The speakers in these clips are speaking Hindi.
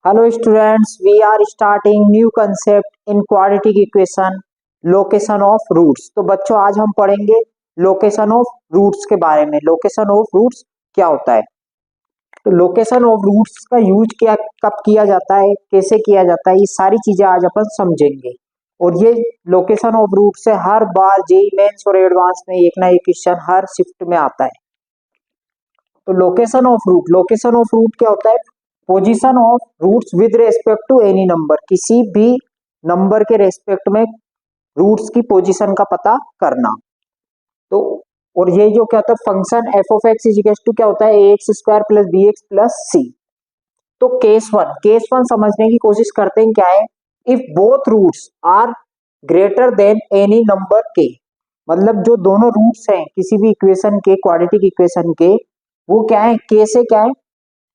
Hello students, we are starting new concept in quadratic equation, location of roots. तो बच्चों आज हम पढ़ेंगे लोकेशन ऑफ रूट्स के बारे में। लोकेशन ऑफ रूट्स क्या होता है, तो लोकेशन ऑफ रूट्स का यूज क्या कब किया जाता है, कैसे किया जाता है, ये सारी चीजें आज अपन समझेंगे। और ये लोकेशन ऑफ रूट से हर बार जेईई मेंस और एडवांस में एक ना एक क्वेश्चन हर शिफ्ट में आता है। तो लोकेशन ऑफ रूट क्या होता है? Position of roots with respect to any number, किसी भी नंबर के रेस्पेक्ट में रूट्स की पोजीशन का पता करना। तो और ये जो क्या होता है function F of X is equal to क्या होता है X square plus B X plus C. तो केस वन समझने की कोशिश करते हैं, क्या है? If both roots are greater than any number के, मतलब जो दोनों रूट्स हैं किसी भी इक्वेशन के, क्वाड्रेटिक इक्वेशन के, वो क्या है? के से क्या है?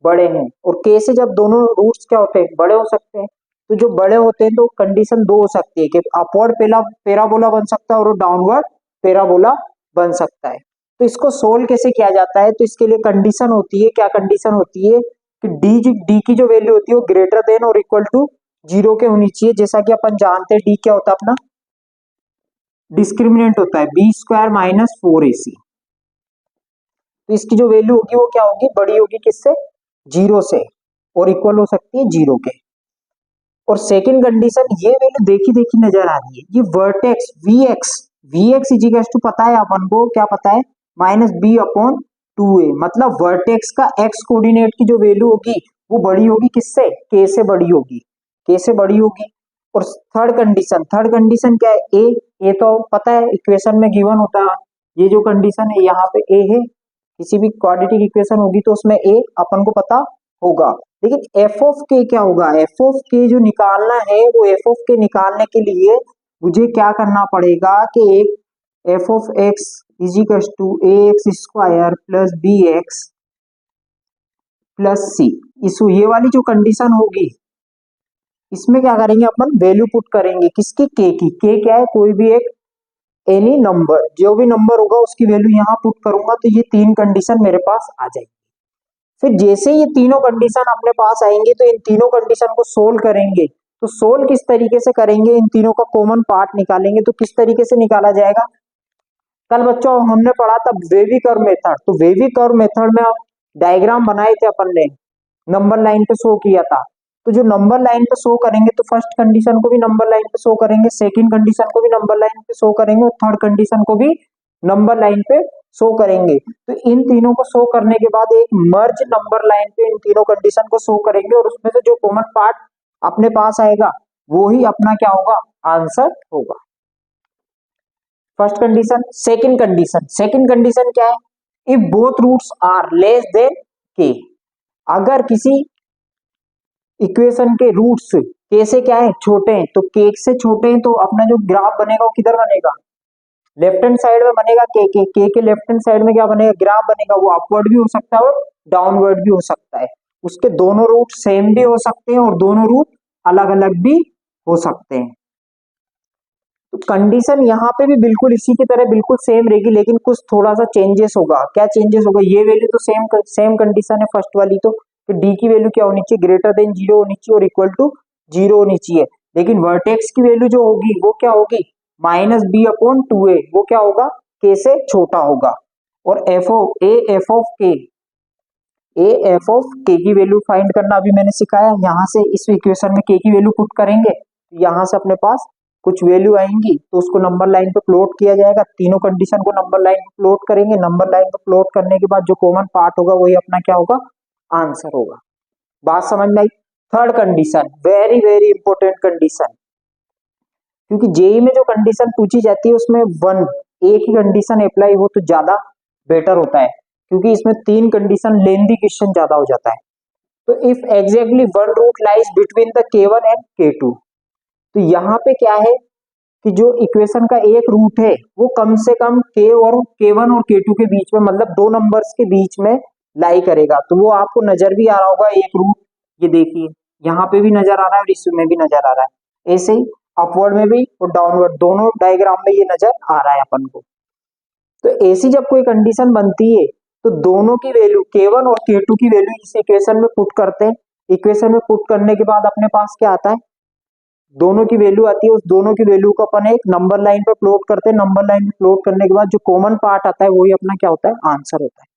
बड़े हैं। और के से जब दोनों रूट्स क्या होते हैं? बड़े हो सकते हैं। तो जो बड़े होते हैं तो कंडीशन दो हो सकती है कि अपवर्ड पैराबोला बन सकता है और डाउनवर्ड पैराबोला बन सकता है। तो इसको सोल्व कैसे किया जाता है? तो इसके लिए कंडीशन होती है, क्या कंडीशन होती है कि डी की जो वैल्यू होती है वो ग्रेटर देन और इक्वल टू 0 के होनी चाहिए। जैसा कि अपन जानते हैं डी क्या होता है? अपना डिस्क्रिमिनेंट होता है बी स्क्वायर माइनस 4ac। तो इसकी जो वैल्यू होगी वो क्या होगी? बड़ी होगी किससे? 0 से, और इक्वल हो सकती है 0 के। और सेकंड कंडीशन, ये वैल्यू देखी देखी नजर आ रही है, ये vertex V X is equals to पता है अपन को, क्या पता है? Minus B upon 2a। मतलब वर्टेक्स का एक्स कोऑर्डिनेट की जो वैल्यू होगी वो बड़ी होगी किससे? के से बड़ी होगी, के से बड़ी होगी। और थर्ड कंडीशन क्या है? ए तो पता है इक्वेशन में गिवन होता है। ये जो कंडीशन है यहाँ पे ए है, किसी भी क्वाड्रेटिक इक्वेशन होगी तो उसमें ए अपन को पता होगा। लेकिन एफ ऑफ के क्या होगा? एफ ऑफ के जो निकालना है, वो एफ ऑफ के निकालने के लिए मुझे क्या करना पड़ेगा कि एक F of X is equal to A X square plus B X plus C. ये वाली जो कंडीशन होगी इसमें क्या करेंगे अपन? वैल्यू पुट करेंगे किसकी? के की। के क्या है? कोई भी एक एनी नंबर, जो भी नंबर होगा उसकी वैल्यू यहाँ पुट करूंगा तो ये तीन कंडीशन मेरे पास आ जाएगी। फिर जैसे ये तीनों कंडीशन अपने पास आएंगे तो इन तीनों कंडीशन को सोल्व करेंगे। तो सोल्व किस तरीके से करेंगे? इन तीनों का कॉमन पार्ट निकालेंगे। तो किस तरीके से निकाला जाएगा? कल बच्चों हमने पढ़ा था वेवी कर्व मेथड। तो वेवी कर्व मेथड में डायग्राम बनाए थे अपन ने, नंबर लाइन पे शो किया था। तो जो नंबर लाइन पे शो करेंगे तो फर्स्ट कंडीशन को भी नंबर लाइन पे शो करेंगे, सेकंड कंडीशन को भी नंबर लाइन पे शो करेंगे, और थर्ड कंडीशन को भी नंबर लाइन पे शो करेंगे। तो इन तीनों को शो करने के बाद एक मर्ज नंबर लाइन पे इन तीनों कंडीशन को शो करेंगे, और उसमें से जो कॉमन पार्ट अपने पास आएगा वो ही अपना क्या होगा? आंसर होगा। First condition. सेकंड कंडीशन क्या है? If both roots are less than K, अगर किसी इक्वेशन के रूट्स के से क्या है? छोटे हैं। तो के से छोटे हैं तो अपना जो ग्राफ बनेगा वो किधर बनेगा? लेफ्ट हैंड साइड में बनेगा। के लेफ्ट हैंड साइड में क्या बनेगा? ग्राफ बनेगा। वो अपवर्ड भी हो सकता है और डाउनवर्ड भी हो सकता है। उसके दोनों रूट सेम भी हो सकते हैं और दोनों रूट अलग अलग भी हो सकते हैं। तो कंडीशन यहाँ पे भी बिल्कुल इसी की तरह बिल्कुल सेम रहेगी, लेकिन कुछ थोड़ा सा चेंजेस होगा। क्या चेंजेस होगा? ये वैल्यू तो सेम कंडीशन है फर्स्ट वाली, तो डी की वैल्यू क्या होनी चाहिए? ग्रेटर देन 0 होनी चाहिए और इक्वल टू 0 होनी चाहिए। लेकिन वर्टेक्स की वैल्यू जो होगी वो क्या होगी? Minus B upon 2a। वो क्या होगा? के से छोटा होगा। और एफ ऑफ के की वैल्यू फाइंड करना अभी मैंने सिखाया। यहाँ से इस इक्वेशन में के की वैल्यू पुट करेंगे, यहाँ से अपने पास कुछ वैल्यू आएंगी तो उसको नंबर लाइन पे प्लॉट किया जाएगा। तीनों कंडीशन को नंबर लाइन पे प्लॉट करेंगे। नंबर लाइन पे प्लॉट करने के बाद जो कॉमन पार्ट होगा वही अपना क्या होगा? आंसर होगा। बात समझ में आई? Third condition, very very important condition, क्योंकि जेई में जो कंडीशन पूछी जाती है उसमें एक ही कंडीशन अप्लाई हो तो ज्यादा बेटर होता है, क्योंकि इसमें तीन कंडीशन लेंदी क्वेश्चन ज्यादा हो जाता है। तो if exactly one root lies between the k1 and k2, तो यहाँ पे क्या है कि जो इक्वेशन का एक रूट है वो कम से कम k1 और k2 के बीच में, मतलब दो नंबर्स के बीच में लाई करेगा। तो वो आपको नजर भी आ रहा होगा एक रूट, ये देखिए यहाँ पे भी नजर आ रहा है और इसमें भी नजर आ रहा है। ऐसे ही अपवर्ड में भी और डाउनवर्ड दोनों डायग्राम में ये नजर आ रहा है अपन को। तो ऐसी जब कोई कंडीशन बनती है तो दोनों की वैल्यू k1 और k2 की वैल्यू इस इक्वेशन में पुट करते हैं। इक्वेशन में पुट करने के बाद अपने पास क्या आता है, दोनों की वैल्यू आती है, उस दोनों की वैल्यू को अपन एक नंबर लाइन पे प्लॉट करते हैं, नंबर लाइन पे प्लॉट करने के बाद जो कॉमन पार्ट आता है वही अपना क्या होता है, आंसर होता है।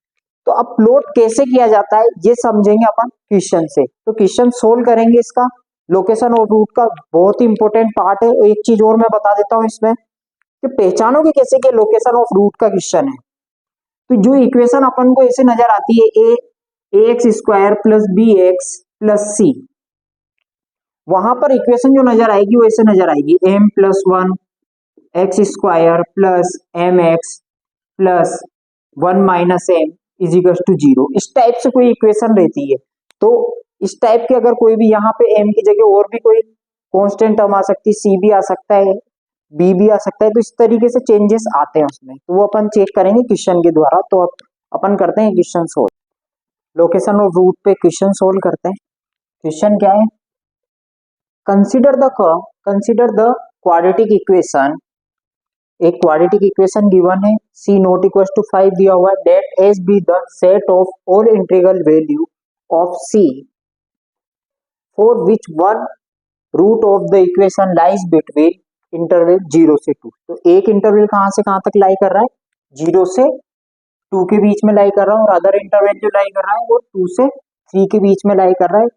तो अब प्लॉट कैसे किया जाता है ये समझेंगे अपन क्वेश्चन से। तो क्वेश्चन सोल्व करेंगे, इसका लोकेशन ऑफ रूट का बहुत ही इंपॉर्टेंट पार्ट है। एक चीज और मैं बता देता हूँ इसमें कि पहचानोगे कैसे कि लोकेशन ऑफ रूट का क्वेश्चन है। तो जो इक्वेशन अपन को ऐसे नजर आती है A X square plus B X plus C, वहां पर इक्वेशन जो नजर आएगी वो ऐसे नजर आएगी M plus one X square plus M X plus one minus M is equal to zero. इस टाइप से कोई इक्वेशन रहती है। तो इस टाइप के अगर कोई भी यहाँ पे एम की जगह और भी कोई कांस्टेंट टर्म आ सकती है, सी भी आ सकता है, बी भी आ सकता है, तो इस तरीके से चेंजेस आते हैं उसमें, तो वो अपन चेक करेंगे क्वेश्चन के द्वारा। तो अपन करते हैं question solve, location of root पे क्वेश्चन सोल्व करते हैं। क्वेश्चन क्या है, कंसिडर द क्वाड्रेटिक इक्वेशन, एक क्वाड्रेटिक इक्वेशन गिवन है, सी नॉट इक्वल टू 5 दिया हुआ है, let S be the set of all integral value of C for which one root of the equation lies between interval 0 से 2। तो एक इंटरवल कहां से कहां तक लाई कर रहा है, 0 से 2 के बीच में लाई कर रहा है, और अदर इंटरवल जो लाई कर रहा है वो 2 से 3 के बीच में लाई कर रहा है।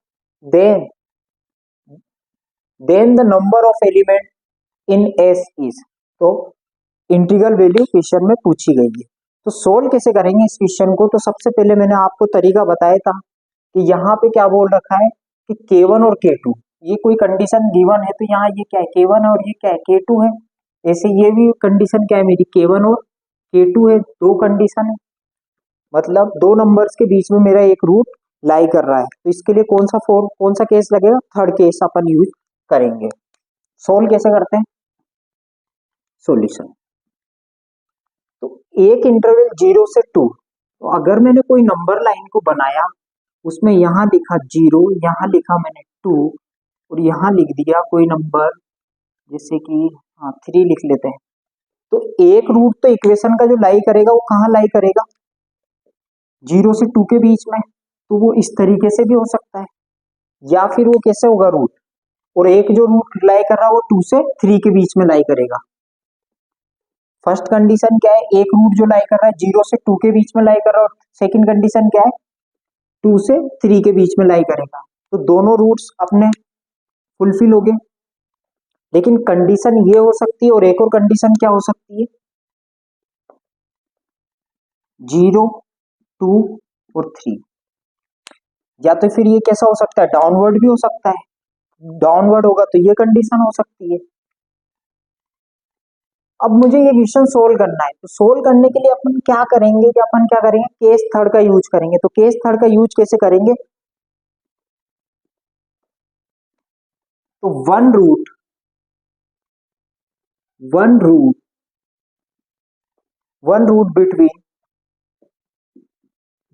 Then the number of element in S is, तो इंटीग्रल वैल्यू क्वेश्चन में पूछी गई है। तो सोल्व कैसे करेंगे इस क्वेश्चन को, तो सबसे पहले मैंने आपको तरीका बताया था कि यहाँ पे क्या बोल रखा है कि K1 और K2, ये कोई कंडीशन गिवन है, तो यहाँ ये क्या है K1 है और ये क्या है K2 है। ऐसे ये भी कंडीशन क्या है मेरी, K1 और K2 है, दो कंडीशन है, मतलब दो नंबर्स के बीच में मेरा एक रूट लाई कर रहा है। तो इसके लिए कौन सा केस लगेगा, थर्ड केस अपन यूज करेंगे। सोल्व कैसे करते हैं, सॉल्यूशन, तो एक इंटरवल 0 से 2, तो अगर मैंने कोई नंबर लाइन को बनाया, उसमें यहां लिखा 0, यहां लिखा मैंने 2 और यहां लिख दिया कोई नंबर जैसे कि 3 लिख लेते हैं, तो एक रूट तो इक्वेशन का जो लाई करेगा वो कहां लाई करेगा, 0 से 2 के बीच में। तो वो इस तरीके से भी हो सकता है, या फिर वो कैसे होगा रूट, और एक जो रूट लाई कर रहा है वो 2 से 3 के बीच में लाई करेगा। फर्स्ट कंडीशन क्या है, एक रूट जो लाई कर रहा है 0 से 2 के बीच में लाई कर रहा है, और सेकंड कंडीशन क्या है 2 से 3 के बीच में लाई करेगा। तो दोनों रूट्स अपने फुलफिल हो गए। लेकिन कंडीशन ये हो सकती है, और एक और कंडीशन क्या हो सकती है, 0, 2 और 3, या तो फिर ये कैसा हो सकता है, डाउनवर्ड भी हो सकता है, डाउनवर्ड होगा तो ये कंडीशन हो सकती है। अब मुझे ये क्वेश्चन सोल्व करना है, तो सोल्व करने के लिए अपन क्या करेंगे कि अपन क्या करेंगे, केस थर्ड का यूज करेंगे। तो केस थर्ड का यूज कैसे करेंगे, तो वन रूट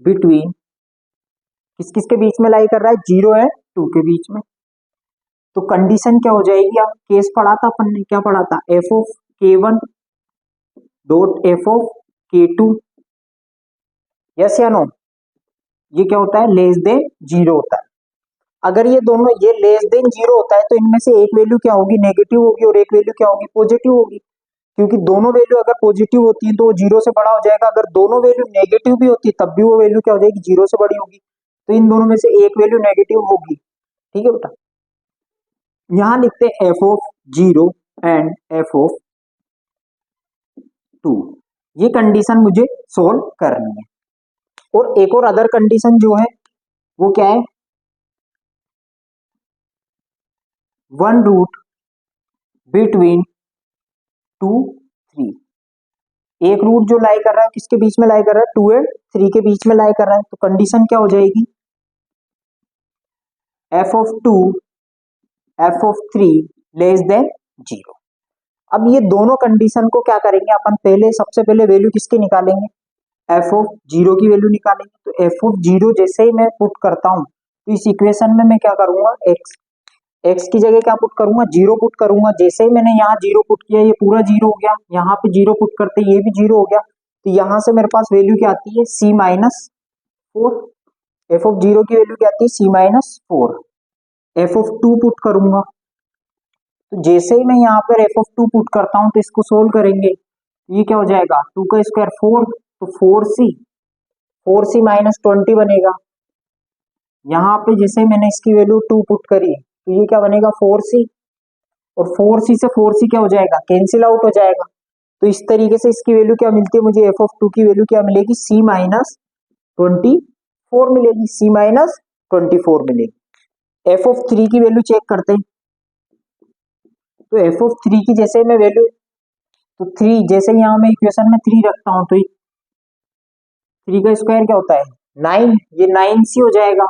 बिटवीन किस किस के बीच में लाई कर रहा है, 0 है 2 के बीच में। तो कंडीशन क्या हो जाएगी, आप केस पढ़ा था अपन ने, क्या पढ़ा था, F of K1 dot F of K2, yes या नो, ये क्या होता है, लेस देन 0 होता है। अगर ये दोनों ये लेस देन 0 होता है तो इनमें से एक वैल्यू क्या होगी, नेगेटिव होगी, और एक वैल्यू क्या होगी, पॉजिटिव होगी। क्योंकि दोनों वैल्यू अगर पॉजिटिव होती है तो वो 0 से बड़ा हो जाएगा, अगर दोनों वैल्यू नेगेटिव भी होती है तब भी वो वैल्यू क्या हो जाएगी, 0 से बड़ी होगी। तो इन दोनों में से एक वैल्यू नेगेटिव होगी, ठीक है बेटा। यहां लिखते हैं F of 0 and F of 2, ये कंडीशन मुझे सोल्व करनी है। और एक और अदर कंडीशन जो है वो क्या है, वन रूट बिटवीन 2, 3, एक रूट जो लाई कर रहा है किसके बीच में लाई कर रहा है, 2 एंड 3 के बीच में लाई कर रहा है। तो कंडीशन क्या हो जाएगी, F of 2 F of 3 less than 0। अब ये दोनों कंडीशन को क्या करेंगे अपन, पहले सबसे पहले वैल्यू किसकी निकालेंगे, एफ ऑफ 0 की वैल्यू निकालेंगे। तो एफ ऑफ 0 जैसे ही मैं पुट करता हूं तो इस इक्वेशन में मैं क्या करूंगा, एक्स की जगह क्या पुट करूंगा, 0 पुट करूंगा। जैसे ही मैंने यहाँ 0 पुट किया ये पूरा 0 हो गया, यहाँ पे 0 पुट करते ये भी 0 हो गया। तो यहां से मेरे पास वैल्यू क्या आती है, C-4, एफ ऑफ जीरो की वैल्यू क्या आती है C minus four. F of two put करूंगा, तो जैसे ही मैं यहाँ पर एफ ऑफ टू पुट करता हूं तो इसको सोल्व करेंगे, ये क्या हो जाएगा टू का स्क्वायर फोर, तो फोर सी माइनस 20 बनेगा। यहाँ पे जैसे मैंने इसकी वैल्यू टू पुट करी तो ये क्या बनेगा फोर सी, और फोर सी से फोर सी क्या हो जाएगा कैंसिल आउट हो जाएगा। तो इस तरीके से इसकी वैल्यू क्या मिलती है मुझे, एफ ऑफ टू की वैल्यू क्या मिलेगी सी माइनस 24 मिलेगी, सी माइनस 24 मिलेगी। एफ ऑफ थ्री की वैल्यू चेक करते हैं, तो एफ ऑफ थ्री की जैसे मैं वैल्यू, तो थ्री जैसे यहाँ मैं इक्वेशन में थ्री रखता हूं तो थ्री का स्क्वायर क्या होता है नाइन, ये नाइन सी हो जाएगा,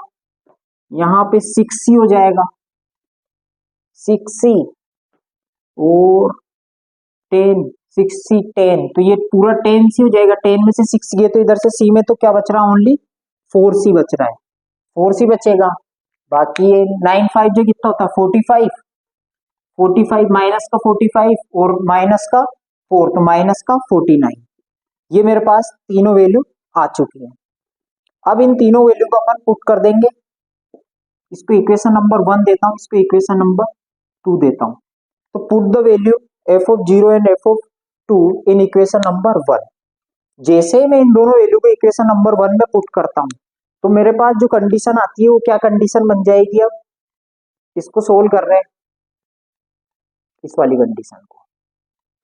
यहाँ पे सिक्स सी हो जाएगा, सिक्स सी और टेन, सिक्स सी टेन, तो ये पूरा टेन सी हो जाएगा। टेन में से सिक्स गए तो इधर से सी में तो क्या बच रहा है ओनली फोर सी बच रहा है, फोर सी बचेगा। बाकी ये नाइन फाइव जो कितना होता है 45, 45 माइनस का 45 और माइनस का फोर, तो माइनस का 49। ये मेरे पास तीनों वैल्यू आ चुकी है। अब इन तीनों वैल्यू को अपन पुट कर देंगे, इसको इक्वेशन नंबर वन देता हूं, इसको इक्वेशन नंबर टू देता हूं। तो put the value F of zero and F of two in equation number one. जैसे ही मैं इन दोनों वैल्यू को इक्वेशन नंबर वन में पुट करता हूं तो मेरे पास जो कंडीशन आती है वो क्या कंडीशन बन जाएगी, अब इसको सोल्व कर रहे हैं इस वाली कंडीशन को,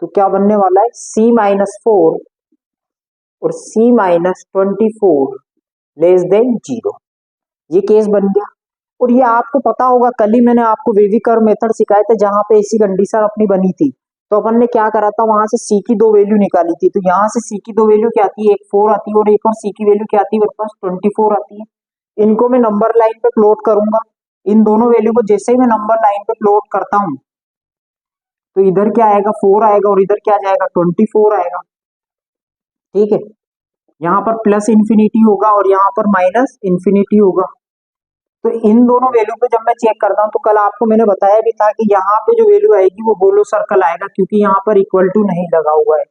तो क्या बनने वाला है सी माइनस फोर और सी माइनस 24 लेस देन जीरो, ये केस बन गया। और ये आपको पता होगा कल ही मैंने आपको वेवी कर्व मेथड सिखाया था जहां पे ऐसी कंडीशन अपनी बनी थी, तो अपन ने क्या करा था वहां से सी की दो वैल्यू निकाली थी, तो यहाँ से सी की दो वैल्यू क्या आती है एक फोर आती है और एक और सी की वैल्यू क्या आती है मेरे पास 24 आती है। इनको मैं नंबर लाइन पे प्लॉट करूंगा, इन दोनों वैल्यू को जैसे ही मैं नंबर लाइन पे प्लॉट करता हूँ तो इधर क्या आएगा फोर आएगा और इधर क्या जाएगा 24 आएगा, ठीक है। यहाँ पर प्लस इंफिनिटी होगा और यहाँ पर माइनस इंफिनिटी होगा। तो इन दोनों वैल्यू पे जब मैं चेक करता हूँ तो कल आपको मैंने बताया भी था कि यहाँ पे जो वैल्यू आएगी वो होलो सर्कल आएगा क्योंकि यहाँ पर इक्वल टू नहीं लगा हुआ है,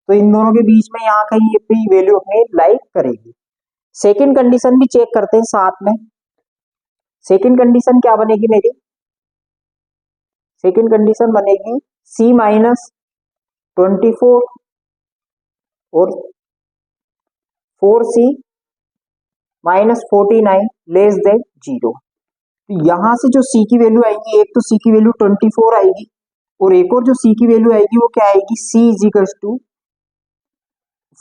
तो इन दोनों के बीच में यहाँ कहीं ये पे वैल्यू अपनी लाइक करेगी। सेकंड कंडीशन भी चेक करते हैं साथ में। सेकंड कंडीशन क्या बनेगी मेरी, सेकंड कंडीशन बनेगी सी माइनस 24 और फोर सी माइनस 49 लेस देन जीरो। तो यहां से जो सी की वैल्यू आएगी, एक तो सी की वैल्यू 24 आएगी और एक और जो सी की वैल्यू आएगी वो क्या आएगी सी इज इक्वल टू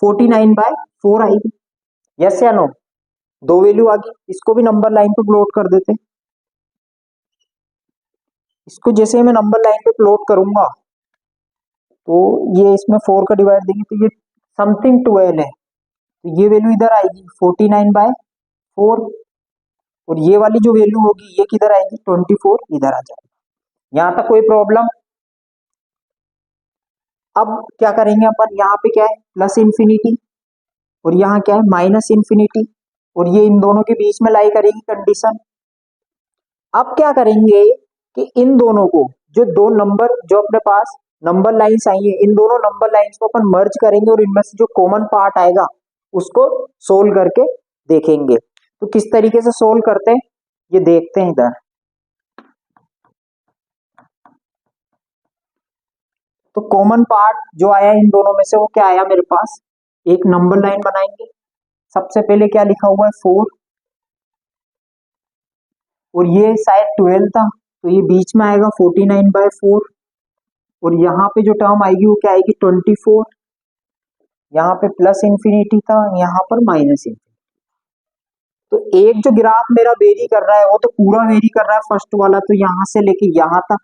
49/4 आएगी। यस या नो, दो वैल्यू आ गई, इसको भी नंबर लाइन पे प्लॉट कर देते। इसको जैसे मैं नंबर लाइन पे प्लॉट करूंगा तो ये इसमें 4 का डिवाइड देंगे तो ये समथिंग 12 है, तो ये वैल्यू इधर आएगी 49/4 और ये वाली जो वैल्यू होगी ये किधर आएगी 24 इधर आ जाएगी। यहां तक कोई प्रॉब्लम। अब क्या करेंगे अपन, यहाँ पे क्या है प्लस इंफिनिटी और यहाँ क्या है माइनस इंफिनिटी और ये इन दोनों के बीच में लाई करेगी कंडीशन। अब क्या करेंगे कि इन दोनों को जो दो नंबर जो अपने पास नंबर लाइंस आई है इन दोनों नंबर लाइंस को अपन मर्ज करेंगे और इनमें से जो कॉमन पार्ट आएगा उसको सोल्व करके देखेंगे। तो किस तरीके से सोल्व करते हैं ये देखते हैं इधर। तो कॉमन पार्ट जो आया इन दोनों में से वो क्या आया मेरे पास, एक नंबर लाइन बनाएंगे। सबसे पहले क्या लिखा हुआ है 4 और ये शायद 12 था तो ये बीच में आएगा 49/4 और यहाँ पे जो टर्म आएगी वो क्या आएगी 24, यहाँ पे प्लस इंफिनिटी था यहाँ पर माइनस इंफिनिटी। तो एक जो ग्राफ मेरा वेरी कर रहा है वो तो पूरा वेरी कर रहा है फर्स्ट वाला, तो यहाँ से लेके यहाँ तक,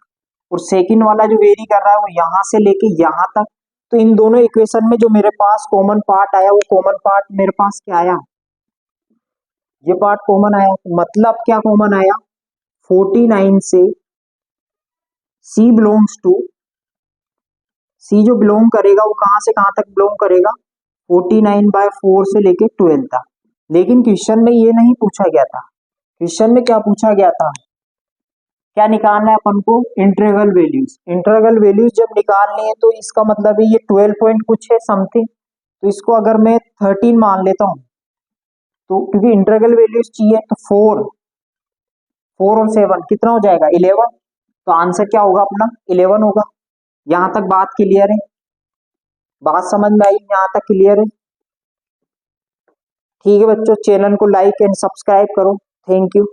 और सेकंड वाला जो वेरी कर रहा है वो यहाँ से लेके यहाँ तक। तो इन दोनों इक्वेशन में जो मेरे पास कॉमन पार्ट आया वो कॉमन पार्ट मेरे पास क्या आया, ये पार्ट कॉमन आया। मतलब क्या कॉमन आया 49 से सी बिलोंग्स टू, सी जो बिलोंग करेगा वो कहां से कहां तक बिलोंग करेगा 49/4 से लेके 12 तक। लेकिन क्वेश्चन में ये नहीं पूछा गया था, क्वेश्चन में क्या पूछा गया था, क्या निकालना है अपन को इंटरवल वैल्यूज। इंटरवल वैल्यूज जब निकालनी है तो इसका मतलब है ये 12 पॉइंट कुछ है समथिंग, तो इसको अगर मैं 13 मान लेता हूं तो क्योंकि इंटीग्रल वैल्यूज चाहिए तो 4 और 7 कितना हो जाएगा 11। तो आंसर क्या होगा अपना 11 होगा। यहां तक बात क्लियर है, बात समझ में आई, यहां तक क्लियर है। ठीक है बच्चों, चैनल को लाइक एंड सब्सक्राइब करो। Thank you.